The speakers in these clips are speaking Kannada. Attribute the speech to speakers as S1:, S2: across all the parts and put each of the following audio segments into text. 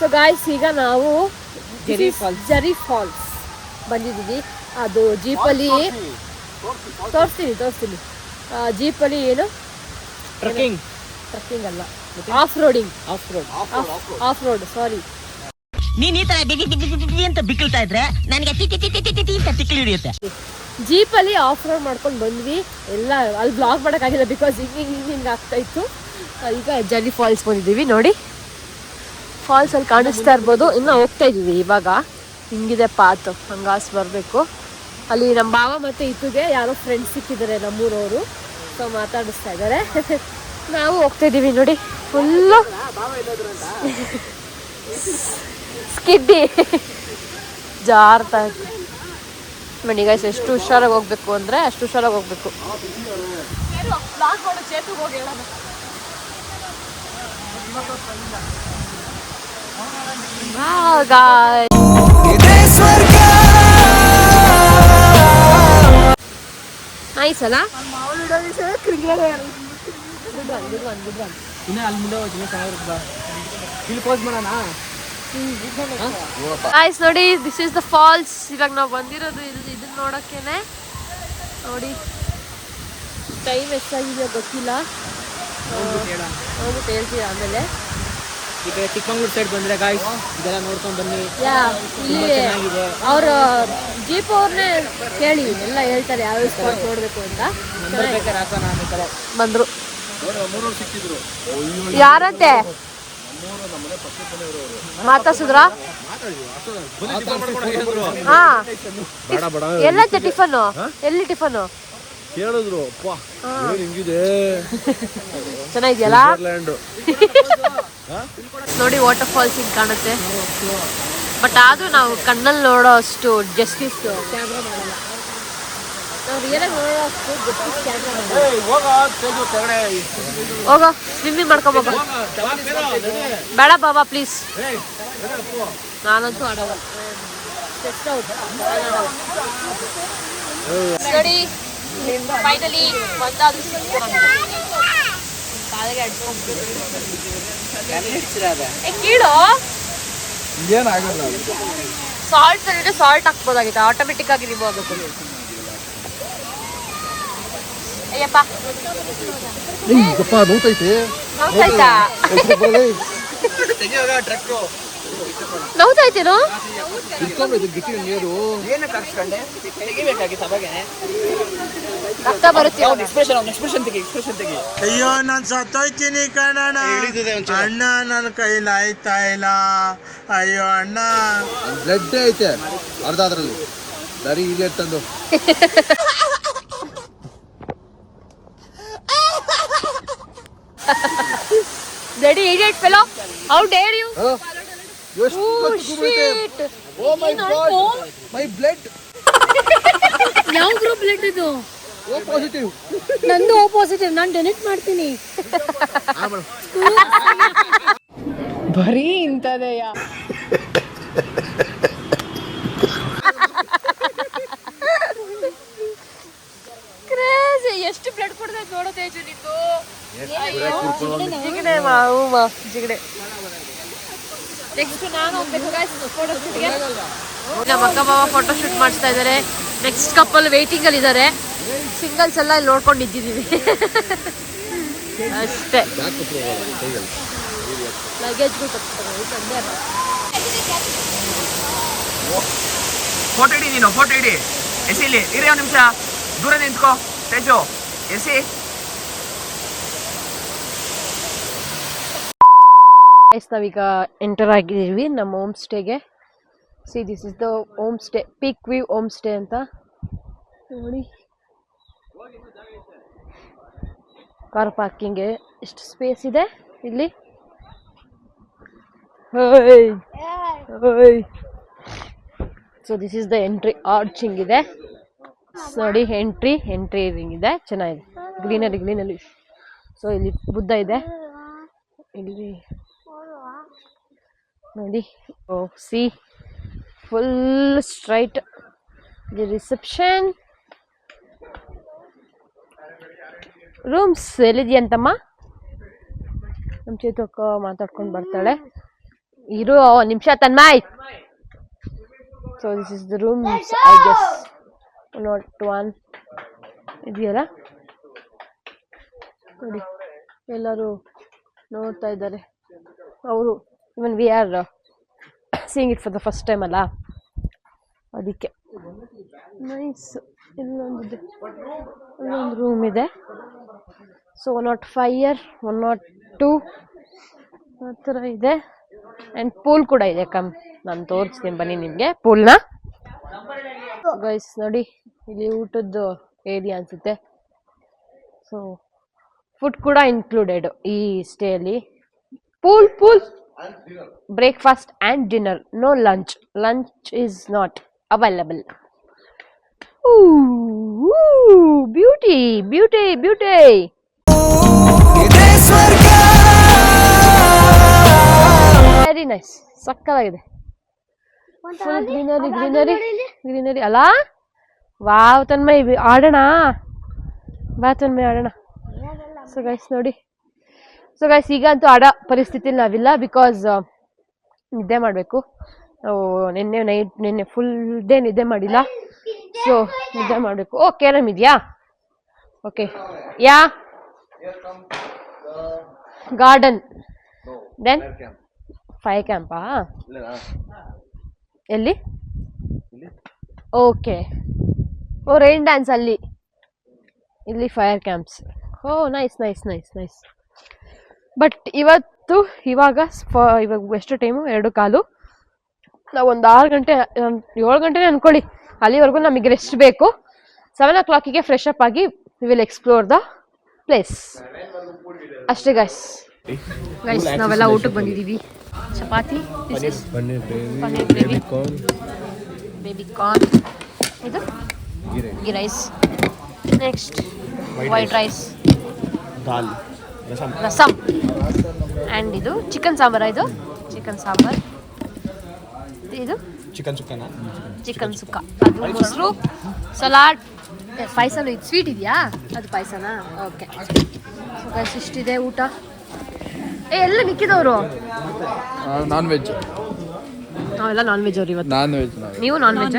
S1: ಸೊ ಗಾಯ್ಸ್ ಈಗ ನಾವು ಜರಿ ಫಾಲ್ಸ್ ಬಂದಿದ್ದೀವಿ. ಅದು ಜೀಪಲ್ಲಿ ತೋರಿಸ್ತೀನಿ. ಜೀಪಲ್ಲಿ ಏನು ಟ್ರಕ್ಕಿಂಗ್ ಅಲ್ಲ, ಆಫ್ ರೋಡ್ ಸಾರಿ.
S2: ನೀನ್ ಈ ತರ ಅಂತ ಬಿಕ್ಕಳ್ತಾ ಇದ್ರೆ ನನಗೆ ತಿಕ್ಕಿ ಹಿಡಿಯುತ್ತೆ.
S1: ಜೀಪಲ್ಲಿ ಆಫ್ ರೋಡ್ ಮಾಡ್ಕೊಂಡು ಬಂದ್ವಿ. ಎಲ್ಲ ಅಲ್ಲಿ ಬ್ಲಾಗ್ ಮಾಡೋಕ್ಕಾಗಿಲ್ಲ, ಬಿಕಾಸ್ ಹಿಂಗೆ ಆಗ್ತಾ ಇತ್ತು. ಈಗ ಜರಿ ಫಾಲ್ಸ್ ಬಂದಿದ್ದೀವಿ ನೋಡಿ. ಫಾಲ್ಸ್ ಅಲ್ಲಿ ಕಾಣಿಸ್ತಾ ಇರ್ಬೋದು. ಇನ್ನು ಹೋಗ್ತಾ ಇದ್ದೀವಿ ಇವಾಗ. ಹಿಂಗಿದೆ ಪಾತ್, ಹಂಗಾಸ್ ಬರಬೇಕು. ಅಲ್ಲಿ ನಮ್ಮ ಭಾವ ಮತ್ತು ಇತ್ತುಗೆ ಯಾರೋ ಫ್ರೆಂಡ್ಸ್ ಸಿಕ್ಕಿದ್ದಾರೆ ನಮ್ಮೂರವರು. ಸೊ ಮಾತಾಡಿಸ್ತಾ ಇದ್ದಾರೆ. ನಾವು ಹೋಗ್ತಾ ಇದ್ದೀವಿ ನೋಡಿ. ಫುಲ್ಲು ಸ್ಕಿಡ್ಡಿ ಜಾರ್ತಾ ಇತ್ತು. ಬನ್ನಿ ಗೈಸ್, ಎಷ್ಟು ಹುಷಾರಾಗಿ ಹೋಗ್ಬೇಕು ಅಂದರೆ ಅಷ್ಟು ಹುಷಾರಾಗಿ ಹೋಗ್ಬೇಕು. ನೈಸ್ ಅಲ್ಲ? ಗೈಸ್ ನೋಡಿ, ದಿಸ್ ಇಸ್ ದ ಫಾಲ್ಸ್. ಇವಾಗ ನಾವು ಬಂದಿರೋದು ಇದನ್ನ ನೋಡೋಕ್ಕೇನೆ. ನೋಡಿ ಟೈಮ್ ಎಷ್ಟಾಗಿದೆ ಗೊತ್ತಿಲ್ಲ, ಹೋಗ್ಬಿಟ್ಟು ಹೇಳ್ತೀವಿ ಆಮೇಲೆ.
S3: ಈಗ ಚಿಕ್ಕಮಂಗ್ಳೂರು ಸೈಡ್ ಬಂದ್ರೆ ಗಾಯ್ಸ್ ಇದೆಲ್ಲ ನೋಡ್ಕೊಂಡು ಬನ್ನಿ.
S1: ಇಲ್ಲಿ ಅವ್ರ ಜೀಪ್ ಅವ್ರನ್ನೇ ಕೇಳಿ ಎಲ್ಲ ಹೇಳ್ತಾರೆ ಯಾವ ಸ್ಪಾಟ್ ನೋಡ್ಬೇಕು ಅಂತ. ಬಂದ್ರು ಯಾರಂತೆ ಮಾತಾಡ್ಸಿದ್ರ? ಹಾ, ಎಲ್ಲಂತೆ ಟಿಫನು? ಎಲ್ಲಿ ಟಿಫನು
S4: ಕೇಳಿದ್ರು?
S1: ಚೆನ್ನಾಗಿದೆಯಲ್ಲ ನೋಡಿ. ವಾಟರ್ ಫಾಲ್ಸ್ ಹಿಂಗೆ ಕಾಣುತ್ತೆ. ಬಟ್ ಆದ್ರೂ ನಾವು ಕಣ್ಣಲ್ಲಿ ನೋಡೋ ಅಷ್ಟು ಜಸ್ಟಿಸ್ ಕ್ಯಾಮ್ರಾ ಮಾಡಲ್ಲ. ನಾವು ರಿಯಲಾಗಿ ನೋಡೋ ಅಷ್ಟು ಜಸ್ಟಿಸ್ ಕ್ಯಾಮ್ರಾ ಮಾಡಲ್ಲ. ಹೋಗೋ ಸ್ವಿಮ್ಮಿಂಗ್ ಮಾಡ್ಕೊಬೋಗ. ಬೇಡ ಬಾಬಾ ಪ್ಲೀಸ್, ನಾನಂತೂ ಆಡೋಲ್ಲ. ನೋಡಿ ಫೈನಲಿ ಒಂದಾದ್ರೂ ಕಾಲಿಗೆ ಕೀಳು
S4: ಏನಾಗಲ್ಲ.
S1: ಸಾಲ್ಟ್ ತಂದಿದ್ರೆ ಸಾಲ್ಟ್ ಹಾಕ್ಬೋದಾಗಿತ್ತು, ಆಟೋಮೆಟಿಕ್ ಆಗಿ ರಿಮೂವ್ ಆಗಬೇಕು. ಅಯ್ಯಪ್ಪ
S4: ನೋತೈತೆ.
S1: ನೋವ್ತಾಯ್ತೇನೋ? ರಕ್ತ ಬರುತ್ತೆ.
S5: ಅಯ್ಯೋ ನಾನು ಸತ್ತೋಯ್ತೀನಿ ಕಣಣ್ಣ, ಅಣ್ಣ ನನ್ನ ಕೈಲಿ ಆಯ್ತಾ ಇಲ್ಲ. ಅಯ್ಯೋ ಅಣ್ಣ,
S4: ಬ್ಲಡ್ ಐತೆ ಅರ್ಧ ಅದ್ರಲ್ಲಿ. ಬರೀ ಇಲ್ಲಿ ತಂದು
S1: Bloody idiot fellow! How dare you?
S4: Oh
S1: shit!
S4: Oh my god! My blood!
S1: ಯಾವ ಗ್ರೂಪ್ ಬ್ಲಡ್ ಇದು?
S4: O positive.
S1: ನಂದು O positive. ನಾನು ಡೊನೇಟ್ ಮಾಡ್ತೀನಿ. ಬರೀ ಇಂತದೆಯ. ಕ್ರೇಜಿ. ಎಷ್ಟು ಬ್ಲಡ್ ಕೊಡ್ತಾ ನೋಡೋ ತೇಜು ನಿಂದು. ಜಿಗಡೆ ಜಿಗಡೆ. ನೆಕ್ಸ್ಟ್ ನಾನು ಹೋಗ್ಬೇಕು ಗೈಸ್ ಫೋಟೋ ಶೂಟ್ಗೆ. ನಮ್ಮ ಅಕ್ಕ ಮಾವ ಫೋಟೋ ಶೂಟ್ ಮಾಡಿಸ್ತಾ ಇದ್ದಾರೆ. ನೆಕ್ಸ್ಟ್ ಕಪಲ್ ವೇಟಿಂಗ್ ಅಲ್ಲಿ ಇದ್ದಾರೆ. ಸಿಂಗಲ್ಸ್ ಎಲ್ಲ ಇಲ್ಲಿ ನೋಡ್ಕೊಂಡು ಇದ್ದಿದ್ದೀವಿ ಅಷ್ಟೇ. ಲಗೇಜ್ಗಳು ತಪ್ಪಿಸ್ತಾರೆ.
S3: ಫೋಟೋ ಇಡಿ, ನೀನು ಫೋಟೋ ಇಡಿ. ಎಸಿ ಇಲ್ಲಿ ಇರಿ, ಒಂದು ನಿಮಿಷ ದೂರ ನಿಂತ್ಕೋ ತೇಜು. ಎಸಿ
S1: ನಾವೀಗ ಎಂಟರ್ ಆಗಿದ್ದೀವಿ ನಮ್ಮ ಹೋಮ್ ಸ್ಟೇಗೆ. See this is the home stay, peak view home stay ಅಂತ ನೋಡಿ. ಕಾರ್ ಪಾರ್ಕಿಂಗ್ಗೆ ಎಷ್ಟು ಸ್ಪೇಸ್ ಇದೆ ಇಲ್ಲಿ. So this is the entry. Arching ಇದೆ ನೋಡಿ. ಎಂಟ್ರಿ ಇದೆ, ಚೆನ್ನಾಗಿದೆ. ಗ್ರೀನರಿ. ಸೊ ಇಲ್ಲಿ ಬುದ್ಧ ಇದೆ ಇಲ್ಲಿ ನೋಡಿ. See full straight. The reception rooms ಎಲ್ಲಿದೆಯಂತಮ್ಮ? ನಮ್ಮ ಚೇತಕ್ಕ ಮಾತಾಡ್ಕೊಂಡು ಬರ್ತಾಳೆ. ಇರು ನಿಮಿಷ Tanmay. So this is the room I guess. Not one ಇದೆಯಲ್ಲ ನೋಡಿ, ಎಲ್ಲರೂ ನೋಡ್ತಾ ಇದ್ದಾರೆ ಅವರು. Even we are seeing it for the first time ಅಲ್ಲ, ಅದಕ್ಕೆ. ನೈಸ್. ಇಲ್ಲೊಂದಿದೆ, ಇಲ್ಲೊಂದು ರೂಮ್ ಇದೆ. ಸೊ 105 102 ಆ ಥರ ಇದೆ. ಆ್ಯಂಡ್ ಪೂಲ್ ಕೂಡ ಇದೆ. ನಾನು ತೋರಿಸ್ತೀನಿ ಬನ್ನಿ ನಿಮಗೆ ಪೂಲ್ನ. ಗೈಸ್ ನೋಡಿ, ಇಲ್ಲಿ ಊಟದ್ದು ಏರಿಯಾ ಅನಿಸುತ್ತೆ. ಸೊ ಫುಡ್ ಕೂಡ ಇನ್ಕ್ಲೂಡೆಡ್ ಈ ಸ್ಟೇಯಲ್ಲಿ. Pool breakfast and dinner, no lunch. Lunch is not available. Beauty beauty beauty. Very nice, ಸಕ್ಕತ್ತಾಗಿದೆ. ಫುಲ್ ಗ್ರೀನರಿ ಅಲ್ಲ. ವಾವ್ ತನ್ಮಯ್, ಆಡೋಣ ಬಾ ತನ್ಮಯ್, ಆಡೋಣ. ಸೊ ಗೈಸ್ ನೋಡಿ, ಈಗ ಅಂತೂ ಆಡೋ ಪರಿಸ್ಥಿತಿಲಿ ನಾವಿಲ್ಲ, ಬಿಕಾಸ್ ನಿದ್ದೆ ಮಾಡಬೇಕು. ನಾವು ನಿನ್ನೆ ಫುಲ್ ಡೇ ನಿದ್ದೆ ಮಾಡಿಲ್ಲ. ಸೊ ನಿದ್ದೆ ಮಾಡಬೇಕು. ಓ ಕೇರಮ್ ಇದೆಯಾ? Okay. Yeah garden then fire ಕ್ಯಾಂಪಾ? ಎಲ್ಲಿ? ಓಕೆ. ಓ ರೈನ್ ಡ್ಯಾನ್ಸ್ ಅಲ್ಲಿ, ಇಲ್ಲಿ fire camps. Oh nice nice nice nice. But ಇವಾಗ ಎಷ್ಟು ಟೈಮು? 2:15. ನಾವು ಒಂದು 6 ಗಂಟೆ 7 ಗಂಟೆನೇ ಅನ್ಕೊಳ್ಳಿ. ಅಲ್ಲಿವರೆಗೂ ನಮಗೆ ರೆಸ್ಟ್ ಬೇಕು. 7 o'clock ಫ್ರೆಶ್ ಅಪ್ ಆಗಿ we will explore the place. ಅಷ್ಟೇ ಗೈಸ್. ನಾವೆಲ್ಲ ಊಟಕ್ಕೆ ಬಂದಿದ್ದೀವಿ. Chapati, paneer gravy, baby corn, ಇದು ghee rice, next white rice, rasam, and ಇದು ಚಿಕನ್ ಸಾಂಬಾರ. ಇದು ಚಿಕನ್ ಸಾಂಬಾರ್, ಇದು ಚಿಕನ್ ಸುಕ್ಕ, ಅದು ಮೊಸರು, ಸಲಾಡ್, ಪಾಯಸನೂ. ಇದು ಸ್ವೀಟ್ ಇದೆಯಾ? ಅದು ಪಾಯಸನಾ? ಓಕೆ. ಸೊ ಗೈಸ್ ಇಷ್ಟಿದೆ ಊಟ. ಎಲ್ಲ ಮಿಕ್ಕಿದವರು
S4: ನಾನ್ ವೆಜ್.
S1: ನಾವೆಲ್ಲ ನಾನ್ ವೆಜ್ ಅವ್ರು ಇವತ್ತು.
S4: Non veg.
S1: ನೀವು ನಾನ್ ವೆಜ್?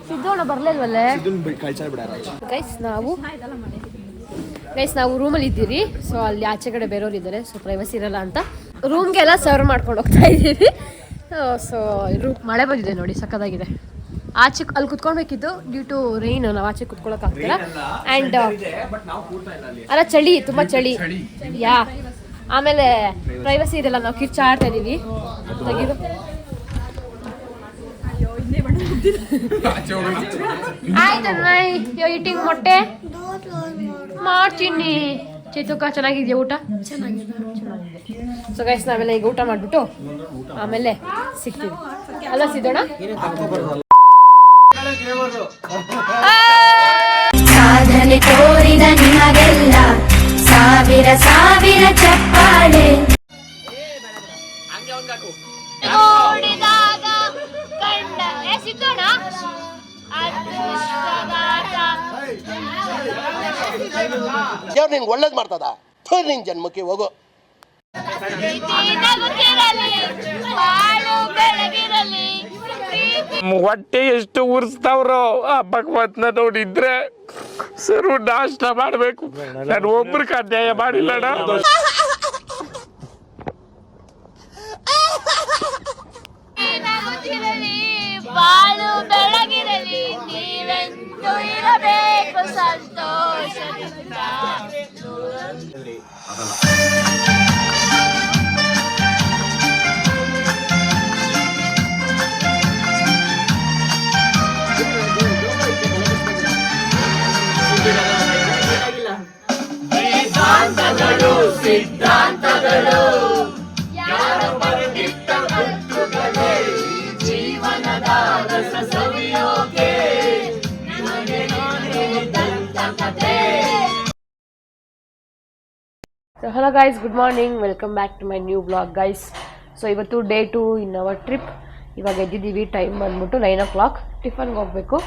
S1: ಸಿದ್ದೋಣ ಬರ್ಲಿಲ್ವಲ್ಲೇ. ಗೈಸ್ ನಾವು ರೂಮಲ್ಲಿ ಇದ್ದೀರಿ. ಸೊ ಅಲ್ಲಿ ಆಚೆ ಕಡೆ ಬೇರೆಯವ್ರು ಇದ್ದಾರೆ. ಸೊ ಪ್ರೈವಸಿ ಇರಲ್ಲ ಅಂತ ರೂಮ್ಗೆಲ್ಲ ಸರ್ವ್ ಮಾಡ್ಕೊಂಡು ಹೋಗ್ತಾ ಇದ್ದೀವಿ. ಸೊ ಮಳೆ ಬಂದಿದೆ ನೋಡಿ, ಸಕ್ಕತ್ತಾಗಿದೆ. ಆಚೆ ಅಲ್ಲಿ ಕುತ್ಕೊಳ್ಬೇಕಿತ್ತು, ಡ್ಯೂ ಟು ರೈನ್ ನಾವು ಆಚೆ ಕುತ್ಕೊಳಕ್ ಆಗ್ತಿಲ್ಲ. ಆ್ಯಂಡ್ ಅಲ್ಲ, ಚಳಿ, ತುಂಬ ಚಳಿ. ಯಾ, ಆಮೇಲೆ ಪ್ರೈವಸಿ ಇರಲ್ಲ, ನಾವು ಕಿರ್ಚಾಡ್ತಾ ಇದ್ದೀವಿ. ತೆಗಿದು ಆಯ್ತು. ಈಟಿಂಗ್ ಮೊಟ್ಟೆ ಮಾಡ್ತೀನಿ. ಚಿತ್ತುಕ ಚೆನ್ನಾಗಿದೆಯಾ ಊಟ? ಚೆನ್ನಾಗಿದೆ. ಸೊ ಗೈಸ್ ನಾವೆಲ್ಲ ಈಗ ಊಟ ಮಾಡಿಬಿಟ್ಟು ಆಮೇಲೆ ಸಿಗ್ತೀವಿ ಅಲ್ಲ ಸಿದ್ದೋಣ?
S6: ಸಾಧನೆ ತೋರಿದ ನಿಮಗೆಲ್ಲ ಸಾವಿರ ಸಾವಿರ ಚಪ್ಪಾಳೆ.
S7: ದೇವ್ರು ನಿನ್ಗೆ ಒಳ್ಳೇದು ಮಾಡ್ತದ, ನಿನ್ ಜನ್ಮಕ್ಕೆ ಹೋಗು.
S8: ಹೊಟ್ಟೆ ಎಷ್ಟು ಉರ್ಸ್ತಾವ್ರೋ ಆ ಭಗವಂತನ ನೋಡಿದ್ರೆ ಸರು ನಾಷ್ಟ ಮಾಡ್ಬೇಕು. ನಾನು ಒಬ್ರಿಗೆ ಅನ್ಯಾಯ ಮಾಡಿಲ್ಲಣ್ಣ.
S6: ಬಾಳು ಬೆಳಗಿರಲಿ, ನೀವೆಂದು ಇರಬೇಕು ಸಂತೋಷದಿಂದ. ಸಿದ್ಧಾಂತಗಳು ಯಾರು ಬರೆದಿಟ್ಟ ಕಟ್ಟುಗಳೇ ಜೀವನದ ರಸ ಸವಿಯೋಕೆ ನಿಮಗೆ ಹೇಳಿದಂತ ಕಥೆ.
S1: Hello guys, good morning, welcome back to my new blog guys. So ಇವತ್ತು ಡೇ 2 ಇನ್ ಅವರ್ ಟ್ರಿಪ್. ಇವಾಗ ಎದ್ದಿದ್ದೀವಿ, ಟೈಮ್ ಬಂದ್ಬಿಟ್ಟು 9 o'clock. ಟಿಫನ್ಗೆ ಹೋಗಬೇಕು,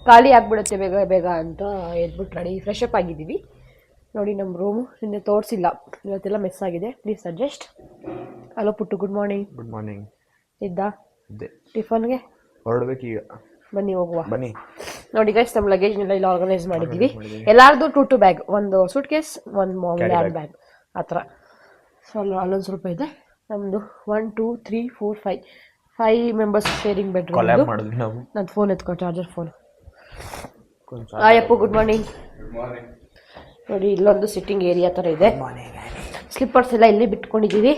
S1: ಖಾಲಿ ಆಗಿಬಿಡುತ್ತೆ ಬೇಗ ಬೇಗ ಅಂತ ಎದ್ಬಿಟ್ಟು ರೆಡಿ ಫ್ರೆಶ್ ಅಪ್ ಆಗಿದ್ದೀವಿ. ನೋಡಿ ನಮ್ಮ ರೂಮು ನಿನ್ನೆ ತೋರಿಸಿಲ್ಲ, ಇವತ್ತೆಲ್ಲ ಮೆಸ್ ಆಗಿದೆ. Please adjust. ಹಲೋ ಪುಟ್ಟು, ಗುಡ್ ಮಾರ್ನಿಂಗ್.
S3: Good morning.
S1: ಇದ್ದ ಟಿಫನ್ಗೆ
S3: ಹೊರಡ್ಬೇಕು ಈಗ.
S1: ಬನ್ನಿ ಹೋಗುವ.
S3: ಬನ್ನಿ.
S1: ನೋಡಿ ಗೈಸ್, ನಮ್ಮ ಲಗೇಜ್ನೆಲ್ಲ ಇಲ್ಲಿ ಆರ್ಗನೈಸ್ ಮಾಡಿದ್ದೀವಿ. ಎಲ್ಲಾರ್ದು 2 ಬ್ಯಾಗ್, ಒಂದು ಸೂಟ್ ಕೇಸ್, ಒಂದು ಹ್ಯಾಂಡ್ ಬ್ಯಾಗ್ ಆ ಥರ. ಸೊ ಅಲ್ಲೊಂದು ಸ್ವಲ್ಪ ಇದೆ. ನಮ್ಮದು 1 2 3 4 5 ಮೆಂಬರ್ಸ್ ಶೇರಿಂಗ್ ಬೆಡ್ರೂಮ್. ನನ್ನ ಫೋನ್ ಎತ್ಕೊ, charger phone. Ayyappu, good morning. ನೋಡಿ ಇಲ್ಲೊಂದು ಸಿಟ್ಟಿಂಗ್ ಏರಿಯಾ ಥರ ಇದೆ. ಸ್ಲಿಪ್ಪರ್ಸ್ ಎಲ್ಲ ಇಲ್ಲಿ ಬಿಟ್ಕೊಂಡಿದ್ದೀವಿ.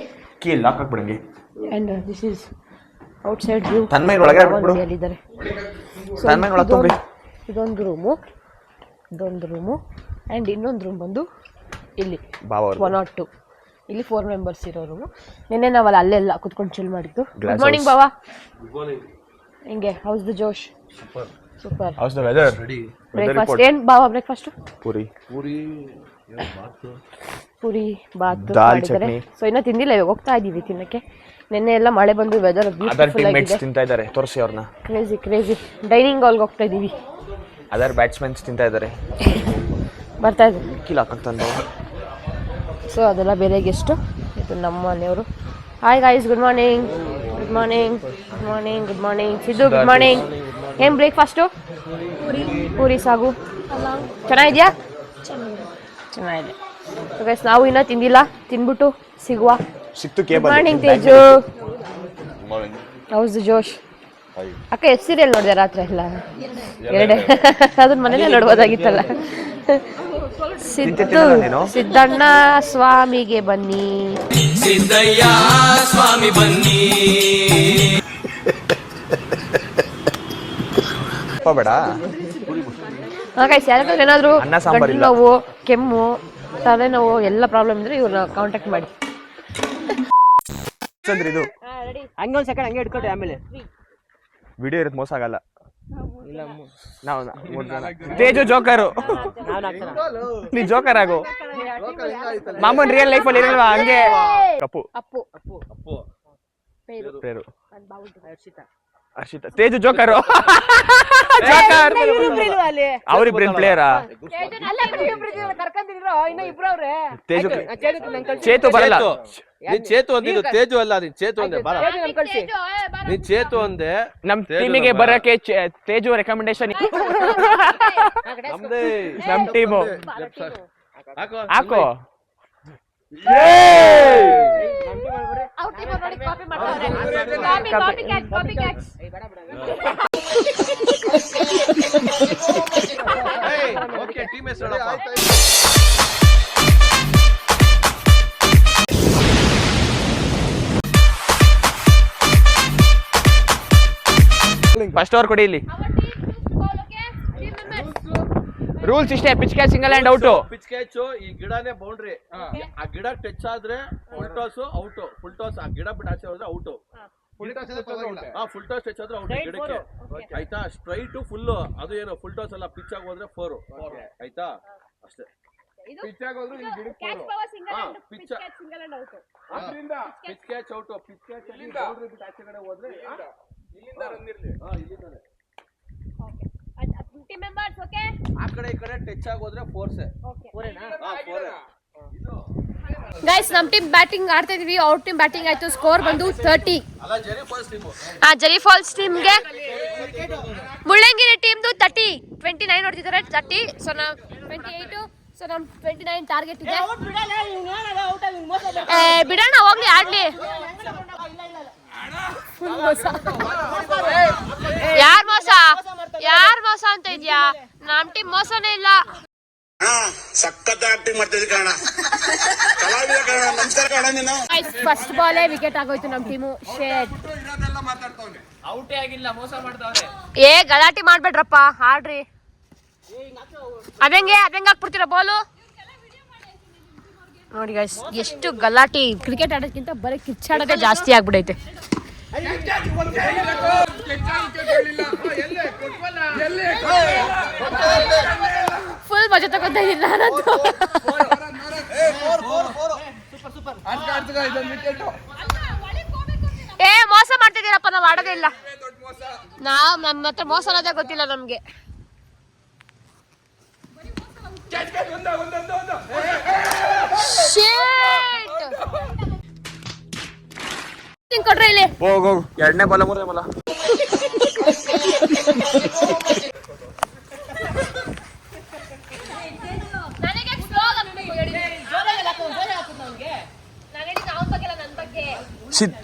S1: And this is outside view. ಇದ್ದಾರೆ. ಇದೊಂದು ರೂಮು ಆ್ಯಂಡ್ ಇನ್ನೊಂದು ರೂಮ್ ಬಂದು ಇಲ್ಲಿ 102. ಇಲ್ಲಿ 4 ಮೆಂಬರ್ಸ್ ಇರೋ ರೂಮು. ನಿನ್ನೆ ನಾವಲ್ಲ ಅಲ್ಲೆಲ್ಲ ಕುತ್ಕೊಂಡು ಚಿಲ್ ಮಾಡಿದ್ದು. ಗುಡ್ ಮಾರ್ನಿಂಗ್ ಬಾವಾ. ಹಿಂಗೆ ಹೌಸ್ ದ ಜೋಶ್? Super.
S3: How's the weather?
S1: Breakfast ಏನು ಬಾವಾ? ಬ್ರೇಕ್ಫಾಸ್ಟ್ ಪೂರಿ ಬಾತ್ ಮಾಡಿದ್ದಾರೆ. ಸೊ ಇನ್ನೂ ತಿಂದಿಲ್ಲ, ಇವಾಗ ಹೋಗ್ತಾ ಇದ್ದೀವಿ ತಿನ್ನಕ್ಕೆ. ನಿನ್ನೆ ಎಲ್ಲ ಮಳೆ ಬಂದು ವೆದರ್ ಬ್ಯೂಟಿಫುಲ್ ಆಗಿದೆ.
S3: ತಿಂತಾ ಇದ್ದಾರೆ, ತೋರಿಸಿ ಅವ್ರನ್ನ.
S1: ಕ್ರೇಜಿ ಡೈನಿಂಗ್ ಹಾಲ್ಗೆ ಹೋಗ್ತಾ ಇದ್ದೀವಿ.
S3: ಅದರ್ ಬ್ಯಾಟ್ಸ್ಮನ್ಸ್ ತಿಂತಾ ಇದ್ದಾರೆ.
S1: ಬರ್ತಾ ಇದ್ದೀವಿ.
S3: ಕಿಲ್ ಹಾಕಂತಂದು.
S1: ಸೊ ಅದೆಲ್ಲ ಬೇರೆ ಗೆಸ್ಟು. ಇದು ನಮ್ಮ ಮನೆಯವರು. Hi guys, good morning. Siddu, good morning. ಏನು ಬ್ರೇಕ್ಫಾಸ್ಟು? ಪೂರಿ ಸಾಗು. ಚೆನ್ನಾಗಿದೆಯಾ? ಚೆನ್ನಾಗಿದೆ. ಸೊ ಗೈಸ್, ನಾವು ಇನ್ನೂ ತಿಂದಿಲ್ಲ, ತಿನ್ಬಿಟ್ಟು ಸಿಗುವ. Good morning Teju. How's the josh? ಅಕ್ಕ ಎಷ್ಟು ಸೀರಿಯಲ್ ನೋಡಿದೆ ರಾತ್ರಿ ಎಲ್ಲ? 2 ಅದನ್ನ ಮನೇಲೆ ನೋಡ್ಬೋದಾಗಿತ್ತಲ್ಲ. ಸಿದ್ದಣ್ಣ ಸ್ವಾಮಿಗೆ ಬನ್ನಿ.
S6: ಸಿದ್ದಯ್ಯ ಸ್ವಾಮಿ ಬನ್ನಿ.
S3: ಬೇಡ.
S1: ಯಾರಾದ್ರೂ ಏನಾದ್ರು ಗಂಟಲು ನೋವು, ಕೆಮ್ಮು, ತಲೆನೋವು ಎಲ್ಲ ಪ್ರಾಬ್ಲಮ್ ಇದ್ರೆ ಇವ್ರನ್ನ ಕಾಂಟ್ಯಾಕ್ಟ್ ಮಾಡಿ.
S3: ಇದು
S2: ಹಂಗೆ ಒಂದು ಸೆಕೆಂಡ್ ಹಂಗೆ ಇಟ್ಕೊಟ್ಟೆ, ಆಮೇಲೆ
S3: ವಿಡಿಯೋ ಇರುತ್ತೆ, ಮೋಸ ಆಗಲ್ಲ. ನಾವು 3 ಜನ. ತೇಜು ಜೋಕರು. ನೀ ಜೋಕರ್ ಆಗು. ಮಾಮೂನ್ ರಿಯಲ್ ಲೈಫ್ ಅಲ್ಲಿ ಇರಲ್ವಾ ಹಂಗೆ. ಕಪ್ಪು ಪೇರು ಹರ್ಷಿತಾ. ತೇಜು ಜೋಕರು. ಅವ್ರಿಬ್ರೇನ್ ಪ್ಲೇಯರಾ? ತೇಜು ಚೇತು ಬರಲ್ಲ.
S4: ಚೇತು ಅಂದಿದ್ದು ತೇಜು ಅಲ್ಲ. ಚೇತು ಅಂದೆ ಬರ. ನೀನ್ ಚೇತು ಅಂದೆ.
S3: ನಮ್ ಟೀಮಿಗೆ ಬರಕ್ಕೆ ತೇಜು ರೆಕಮೆಂಡೇಶನ್. ನಮ್ ಟೀಮು ಹಾಕೋ.
S4: ಟೀಮ್ ಹೆಸರು
S3: ಫಸ್ಟ್ ಓವರ್ ಕೊಡಿ. ಇಲ್ಲಿ ರೂಲ್ಸ್ ಇಷ್ಟೇ, pitch catch, single hand out.
S4: Pitch catch ಈ ಗಿಡನೇ ಬೌಂಡ್ರಿ. ಆ ಗಿಡ ಟಚ್ ಆದ್ರೆ full toss out. Full toss ಆ ಗಿಡ ಬಿಟ್ಟು ಆಚೆ ಹೋದ್ರೆ ಔಟ್. ಫುಲ್ ಟಾಸ್ ಟಚ್ ಆದ್ರೆ ಔಟ್ ಗಿಡಕ್ಕೆ. ಆಯ್ತಾ? ಸ್ಟ್ರೈಟ್ ಫುಲ್ ಅದು ಏನು ಫುಲ್ ಟಾಸ್ ಅಲ್ಲ, ಪಿಚ್ ಆಗಿ ಹೋದ್ರೆ 4. ಆಯ್ತಾ? ಅಷ್ಟೇ. Pitch catch out. Pitch catch out. Pitch catch ಅಲ್ಲಿ ಬೌಂಡ್ರಿ ಬಿಟ್ಟು ಆಚೆ ಕಡೆ ಹೋದ್ರೆ ಆ ಕಡೆ ಈ ಕಡೆ ಟಚ್ ಆಗೋದ್ರೆ 4.
S1: ಗೈಸ್, ನಮ್ ಟೀಮ್ ಬ್ಯಾಟಿಂಗ್ ಆಡ್ತಾ ಇದೀವಿ. ಔಟ್ ಟೀಮ್ ಬ್ಯಾಟಿಂಗ್ ಆಯ್ತು. ಸ್ಕೋರ್ ಬಂದು 30. ಜೆರಿ ಫಾಲ್ಸ್ ಟೀಮ್ಗೆ. ಮುಳ್ಳಂಗಿರಿ ಟೀಮ್ದು 30. 29 ಹೊಡ್ತಿದ್ದಾರೆ. 30. ಸೊ ನಾವು 28. ಸೊ ನಮ್ 29 ಟಾರ್ಗೆಟ್ ಇದೆ. ಬಿಡೋಣ, ಹೋಗ್ಲಿ ಆಡ್ಲಿ. ಯಾರ್ ಮೋಸ ಅಂತ ಇದ್ಯಾ? ನಮ್ ಟೀಮ್ ಮೋಸನೇ ಇಲ್ಲ.
S5: ಸಖತ್ ಆಕ್ಟಿಂಗ್ ಮಾಡ್ತಿದ್ದೆ ಕಾರಣ.
S1: ಫಸ್ಟ್ ಬಾಲೇ ವಿಕೆಟ್ ಆಗೋಯ್ತು ನಮ್ ಟೀಮು. ಗಲಾಟೆ ಮಾಡ್ಬೇಡ್ರಪ್ಪ, ಆಡ್ರಿ. ಅದಂಗೆ ಹಾಕ್ಬಿಡ್ತೀರ ಬಾಲು. ನೋಡಿ ಗೈಸ್, ಎಷ್ಟು ಗಲಾಟೆ. ಕ್ರಿಕೆಟ್ ಆಡೋದಕ್ಕಿಂತ ಬರೀ ಕಿಚ್ಚಾಡೋದೇ ಜಾಸ್ತಿ ಆಗ್ಬಿಡೈತೆ. ಫುಲ್ ಮಜಾ ತಗೊಂತ ಇಲ್ಲ ನಾನಂತೂ. ಮೋಸ ಮಾಡ್ತಿದ್ದೀರಪ್ಪ, ನಾವ್ ಆಡೋದೇ ಇಲ್ಲ. ನಮ್ಮ ಹತ್ರ ಮೋಸ ಅನ್ನೋದೇ ಗೊತ್ತಿಲ್ಲ ನಮ್ಗೆ.
S3: ಹೋಗು ಎರಡನೇ ಬಲ ಮೂರನೇ ಬಲ. ಸಿದ್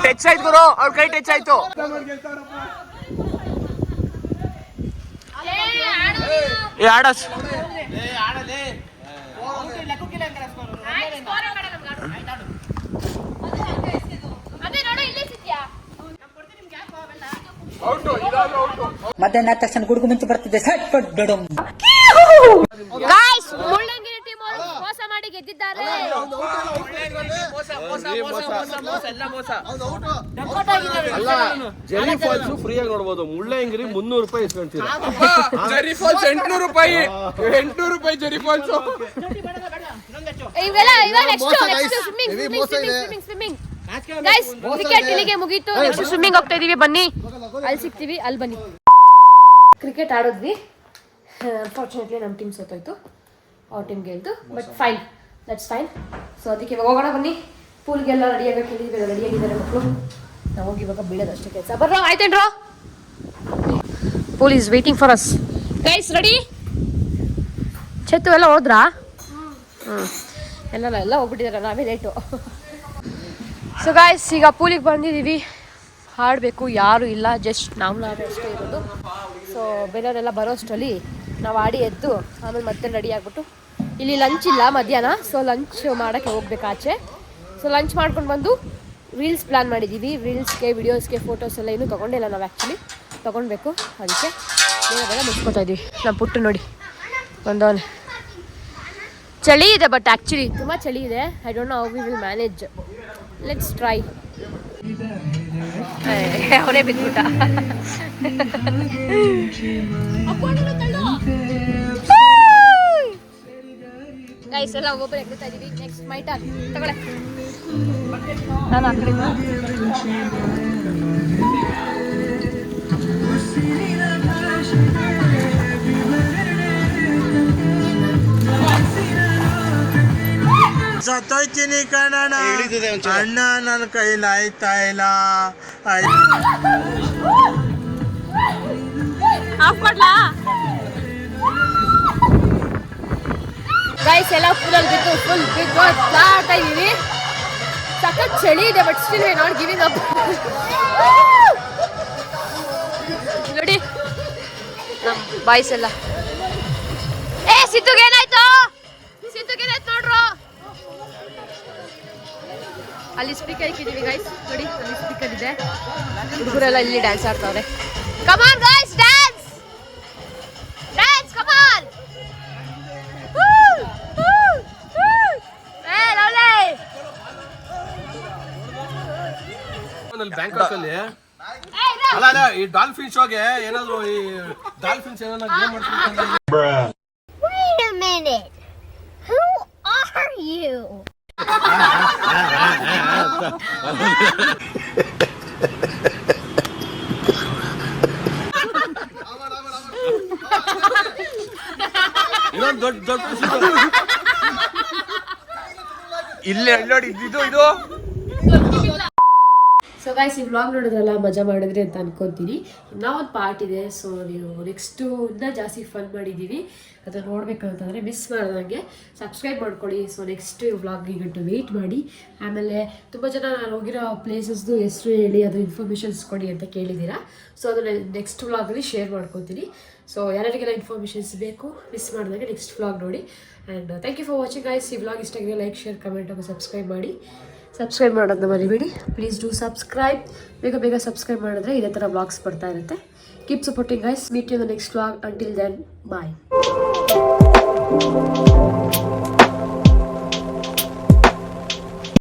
S3: ಟಚ್ ಆಯ್ತು ಗುರು, ಅವ್ರ ಕೈ ಟಚ್ ಆಯ್ತು. ಏ ಆಡಸ್
S9: ಮಧ್ಯಾಹ್ನ ಆದ ತಕ್ಷಣ ಗುಡುಗು ಮಿಂಚು ಬರ್ತಿದ್ದೆ ಸಟ್ ಪಟ್ ಬಿಡು.
S1: ಗಾಯ್ಸ್ ಮುಳ್ಳಂಗಿರಿ ಟೀಮ್ ಅವರು ಮೋಸ ಮಾಡಿ ಗೆದ್ದಿದ್ದಾರೆ.
S4: ಅಲ್ಲ ಜೆರಿ ಫಾಲ್ಸ್ ಫ್ರೀ ಆಗಿ ನೋಡ್ಬೋದು. ಮುಳ್ಳಯ್ಯನಗಿರಿ 300 ರೂಪಾಯಿ ಇಸ್ಕೊಂತೀರಾ.
S8: ಜೆರಿ ಫಾಲ್ಸ್ 800 ರೂಪಾಯಿ ಜೆರಿ ಫಾಲ್ಸ್.
S1: ಇವೆಲ್ಲ ಇವಾಗ ನೆಕ್ಸ್ಟ್ ಸ್ವಿಮ್ಮಿಂಗ್ ಗೈಸ್. ಕ್ರಿಕೆಟ್ ಇಲ್ಲಿಗೆ ಮುಗೀತು. ನೆಕ್ಸ್ಟ್ ಸ್ವಿಮ್ಮಿಂಗ್ ಹೋಗ್ತಾ ಇದೀವಿ, ಬನ್ನಿ ಅಲ್ಲಿ ಸಿಗ್ತೀವಿ, ಅಲ್ಲಿ ಬನ್ನಿ. ಕ್ರಿಕೆಟ್ ಆಡಿದ್ವಿ, ಅನ್ಫಾರ್ಚುನೇಟ್ಲಿ ನಮ್ಮ ಟೀಮ್ ಸೋತೋಯ್ತು, ಅವ್ರ ಟೀಮ್ ಗೆಲ್ತು. But fine, that's fine. So ಅದಕ್ಕೆ ಇವಾಗ ಹೋಗೋಣ ಬನ್ನಿ. ಪೂಲ್ಗೆಲ್ಲ ರೆಡಿ ಆಗಬೇಕು, ಹೇಳಿದ್ವಿ ರೆಡಿ ಆಗಿದ್ದಾರೆ ಮಕ್ಕಳು. ನಾವು ಹೋಗಿ ಇವಾಗ ಬೀಳೋದಷ್ಟೇ ಕೆಲಸ. ಬರ್ರೋ ಆಯ್ತೇನ್ರೋ? Pool is waiting for us. Guys ready? ಚೆತ್ತು ಎಲ್ಲ ಹೋದ್ರಾ? ಎಲ್ಲ ಹೋಗ್ಬಿಟ್ಟಿದ್ದಾರೆ, ನಾವೇ ಲೇಟು. ಸೊ ಗಾಯ್ಸ್ ಈಗ ಪೂಲಿಗೆ ಬಂದಿದ್ದೀವಿ. ಹಾಡಬೇಕು, ಯಾರೂ ಇಲ್ಲ, ಜಸ್ಟ್ ನಾವು ಅಷ್ಟೇ ಇರೋದು. ಸೊ ಬೇರೆಯವರೆಲ್ಲ ಬರೋಷ್ಟರಲ್ಲಿ ನಾವು ಆಡಿ ಎದ್ದು ಆಮೇಲೆ ಮತ್ತೆ ರೆಡಿ ಆಗಿಬಿಟ್ಟು, ಇಲ್ಲಿ ಲಂಚ್ ಇಲ್ಲ ಮಧ್ಯಾಹ್ನ, ಸೊ ಲಂಚ್ ಮಾಡೋಕ್ಕೆ ಹೋಗ್ಬೇಕು ಆಚೆ. ಸೊ ಲಂಚ್ ಮಾಡ್ಕೊಂಡು ಬಂದು ರೀಲ್ಸ್ ಪ್ಲ್ಯಾನ್ ಮಾಡಿದ್ದೀವಿ. ರೀಲ್ಸ್ಗೆ, ವಿಡಿಯೋಸ್ಗೆ, ಫೋಟೋಸ್ ಎಲ್ಲ ಇನ್ನೂ ತೊಗೊಂಡಿಲ್ಲ ನಾವು. ಆ್ಯಕ್ಚುಲಿ ತೊಗೊಳ್ಬೇಕು, ಅದಕ್ಕೆ ಬೇಗ ಮುಗಿಸ್ಕೊತಾ ಇದ್ದೀವಿ. ನಮ್ಮ ಪುಟ್ಟು ನೋಡಿ ಬಂದವನೇ. ಚಳಿ ಇದೆ, ಬಟ್ ಆ್ಯಕ್ಚುಲಿ ತುಂಬ ಚಳಿ ಇದೆ. I don't know how we will manage. Let's try. ಅವನೇ ಬಿದ್ದುಬಿಟ್ಟ. ಗೈಸ್ ಎಲ್ಲ ಒಬ್ಬೊಬ್ಬರು ಎಗ್ತಾ ಇದೀವಿ. ನೆಕ್ಸ್ಟ್ ಮೈ ಟರ್ನ್. ತಗೊಳ್ಳೆ, ನಾನು ಆ ಕಡೆ.
S5: ಸತ್ತೋಯ್ತೀನಿ ಕಣಣ್ಣ, ಅಣ್ಣ ನನ್ನ ಕೈಲಿ ಆಯ್ತಾ ಇಲ್ಲ.
S1: ಗೈಸ್ ಎಲ್ಲ ಫುಲ್ ಬಿದ್ದು ಆಡ್ತಾ ಇದೀವಿ. ಸಖತ್ ಚಳಿ ಇದೆ, but still we not giving up. ನೋಡಿ ನಮ್ಮ ಬಾಯ್ಸ್ ಎಲ್ಲ. ಸಿದ್ದುಗೆ ಏನಾಯ್ತು ನೋಡ್ರು. ಅಲ್ಲಿ ಸ್ಪೀಕರ್ ಇಕ್ಕಿದೀವಿ ಗೈಸ್, ನೋಡಿ ಅಲ್ಲಿ ಸ್ಪೀಕರ್ ಇದೆ. ಹುಡುಗರೆಲ್ಲ ಇಲ್ಲಿ ಡ್ಯಾನ್ಸ್ ಆಡ್ತಾವ್ರೆ. Come on guys, dance come on.
S4: Bangkok ಅಲ್ಲಿ ಅಲ್ಲ ಈ ಡಾಲ್ಫಿನ್ ಶೋಗೆ ಏನಾದ್ರು ಈ ಡಾಲ್ಫಿನ್ಸ್ ಏನಾದ್ರು ಗೇಮ್ ಮಾಡ್ತಾರೆ.
S10: Wait a minute. Who are you?
S4: ಇನ್ನೊಂದು ದೊಡ್ಡ
S3: ಇಲ್ಲೇ ನೋಡಿ ಇದು.
S1: ಸೊ ಗೈಸ್ ಈ ವ್ಲಾಗ್ ನೋಡಿದ್ರಲ್ಲ, ಮಜಾ ಮಾಡಿದ್ರಿ ಅಂತ ಅನ್ಕೊತೀನಿ. ಇನ್ನೂ ಒಂದು ಪಾರ್ಟ್ ಇದೆ, ಸೊ ನೀವು ನೆಕ್ಸ್ಟು ಇನ್ನೂ ಜಾಸ್ತಿ ಫನ್ ಮಾಡಿದ್ದೀವಿ. ಅದನ್ನು ನೋಡಬೇಕು ಅಂತಂದರೆ ಮಿಸ್ ಮಾಡ್ದಂಗೆ ಸಬ್ಸ್ಕ್ರೈಬ್ ಮಾಡ್ಕೊಳ್ಳಿ. ಸೊ ನೆಕ್ಸ್ಟ್ ವ್ಲಾಗಿಗಂಟು ವೆಯ್ಟ್ ಮಾಡಿ. ಆಮೇಲೆ ತುಂಬ ಜನ ನಾನು ಹೋಗಿರೋ ಪ್ಲೇಸಸ್ದು ಹೆಸರು ಹೇಳಿ ಅದ್ರ ಇನ್ಫಾರ್ಮೇಷನ್ಸ್ ಕೊಡಿ ಅಂತ ಕೇಳಿದ್ದೀರಾ. ಸೊ ಅದನ್ನು ನೆಕ್ಸ್ಟ್ ವ್ಲಾಗಲ್ಲಿ ಶೇರ್ ಮಾಡ್ಕೊತೀನಿ. ಸೊ ಯಾರ್ಯಾರಿಗೆಲ್ಲ ಇನ್ಫಾರ್ಮೇಷನ್ಸ್ ಬೇಕು ಮಿಸ್ ಮಾಡಿದಾಗ ನೆಕ್ಸ್ಟ್ ವ್ಲಾಗ್ ನೋಡಿ. And thank you for watching guys. ಈ ವ್ಲಾಗ್ ಇಷ್ಟ ಆಗಿದೆ ಲೈಕ್, ಶೇರ್, ಕಮೆಂಟ್ ಹಾಗೂ ಸಬ್ಸ್ಕ್ರೈಬ್ ಮಾಡಿ. ಸಬ್ಸ್ಕ್ರೈಬ್ ಮಾಡೋದನ್ನ ಮರಿಬೇಡಿ, ಪ್ಲೀಸ್ ಡೂ ಸಬ್ಸ್ಕ್ರೈಬ್. ಬೇಗ ಸಬ್ಸ್ಕ್ರೈಬ್ ಮಾಡಿದ್ರೆ ಇದೇ ಥರ ವ್ಲಾಗ್ಸ್ ಬರ್ತಾ ಇರುತ್ತೆ. Keep supporting guys. Meet you in the next vlog. Until then bye.